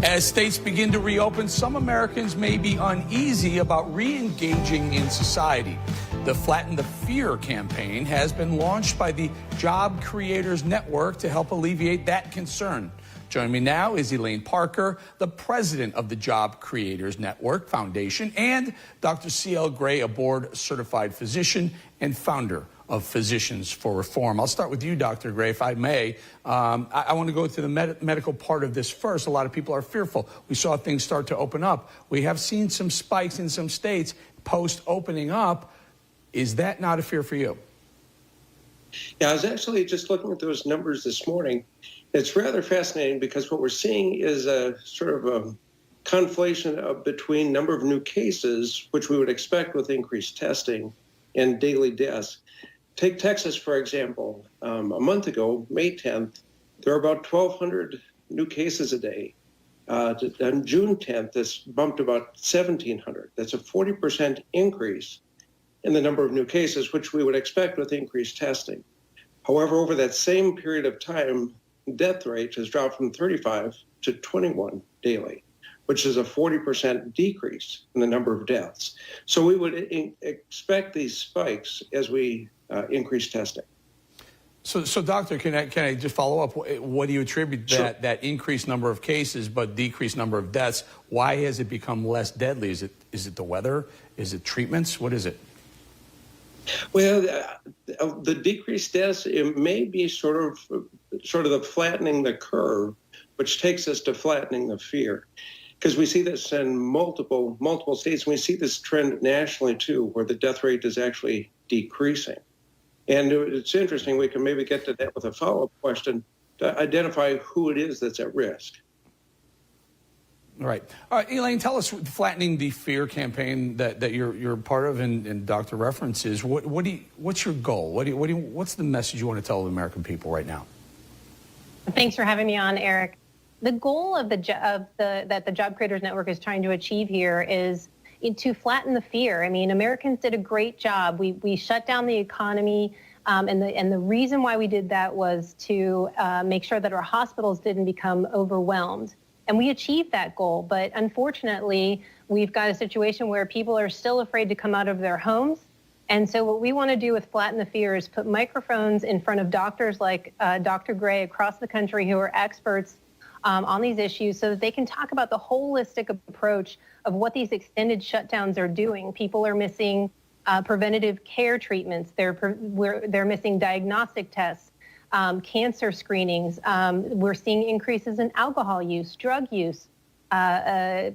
As states begin to reopen, some Americans may be uneasy about re-engaging in society. The Flatten the Fear campaign has been launched by the Job Creators Network to help alleviate that concern. Joining me now is Elaine Parker, the president of the Job Creators Network Foundation, and Dr. C.L. Gray, a board-certified physician and founder of Physicians for Reform. I'll start with you, Dr. Gray, if I may. I want to go to the medical part of this first. A lot of people are fearful. We saw things start to open up. We have seen some spikes in some states post-opening up. Is that not a fear for you? Yeah, I was actually just looking at those numbers this morning. It's rather fascinating because what we're seeing is a sort of a conflation between number of new cases, which we would expect with increased testing, and daily deaths. Take Texas, for example. A month ago, May 10th, there were about 1,200 new cases a day. On June 10th, this bumped about 1,700. That's a 40% increase in the number of new cases, which we would expect with increased testing. However, over that same period of time, death rate has dropped from 35 to 21 daily, which is a 40% decrease in the number of deaths. So we would expect these spikes as we increase testing. So doctor, can I just follow up? What do you attribute Sure. that increased number of cases but decreased number of deaths? Why has it become less deadly? Is it the weather? Is it treatments? What is it? Well, the decreased deaths, it may be sort of the flattening the curve, which takes us to flattening the fear. Because we see this in multiple states. We see this trend nationally, too, where the death rate is actually decreasing. And it's interesting. We can maybe get to that with a follow-up question to identify who it is that's at risk. Right. All right, Elaine, tell us, Flattening the Fear campaign that you're part of and Dr. references. What's your goal? What's the message you want to tell the American people right now? Thanks for having me on, Eric. The goal of that the Job Creators Network is trying to achieve here is to flatten the fear. I mean, Americans did a great job. We shut down the economy, and the reason why we did that was to make sure that our hospitals didn't become overwhelmed. And we achieved that goal, but unfortunately, we've got a situation where people are still afraid to come out of their homes. And so what we want to do with Flatten the Fear is put microphones in front of doctors like Dr. Gray across the country who are experts on these issues so that they can talk about the holistic approach of what these extended shutdowns are doing. People are missing preventative care treatments. They're missing diagnostic tests. Cancer screenings. We're seeing increases in alcohol use, drug use,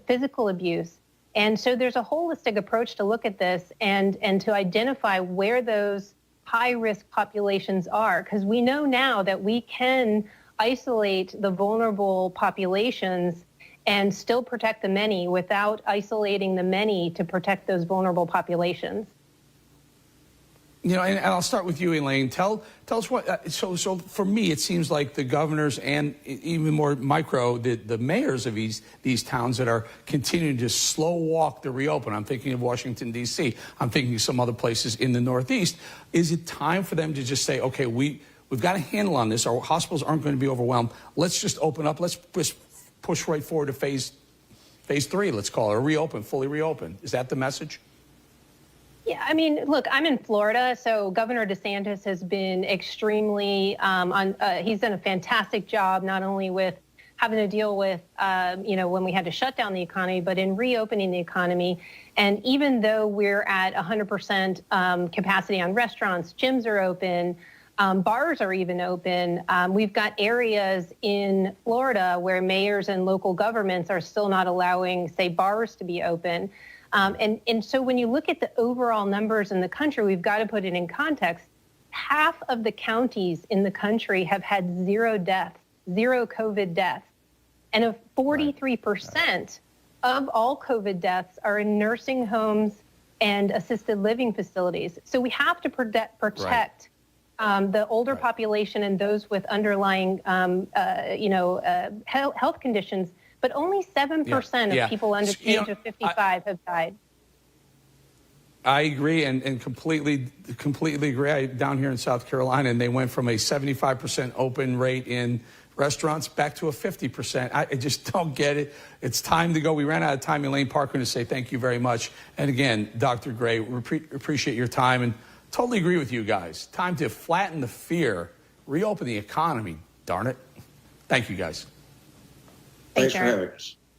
physical abuse. And so there's a holistic approach to look at this and to identify where those high-risk populations are, because we know now that we can isolate the vulnerable populations and still protect the many without isolating the many to protect those vulnerable populations. You know, and I'll start with you, Elaine. Tell us what. So for me, it seems like the governors and even more micro, the mayors of these towns that are continuing to slow walk the reopen. I'm thinking of Washington D.C. I'm thinking of some other places in the Northeast. Is it time for them to just say, okay, we've got a handle on this. Our hospitals aren't going to be overwhelmed. Let's just open up. Let's just push right forward to phase 3. Let's call it, or reopen, fully reopen. Is that the message? Yeah, I mean, look, I'm in Florida, so Governor DeSantis has been extremely, he's done a fantastic job, not only with having to deal with, when we had to shut down the economy, but in reopening the economy. And even though we're at 100% capacity on restaurants, gyms are open, bars are even open, we've got areas in Florida where mayors and local governments are still not allowing, say, bars to be open. And so when you look at the overall numbers in the country, we've got to put it in context. Half of the counties in the country have had zero COVID deaths. And 43% of all COVID deaths are in nursing homes and assisted living facilities. So we have to protect the older population and those with underlying, health conditions. But only 7% of people under the age of 55 have died. I agree and completely agree. Down here in South Carolina, and they went from a 75% open rate in Restaurants back to a 50%. I just don't get it. It's time to go. We ran out of time. Elaine Parker, to say thank you very much. And again, Dr. Gray, we appreciate your time and totally agree with you guys. Time to flatten the fear, reopen the economy. Darn it. Thank you, guys. Thanks for having us.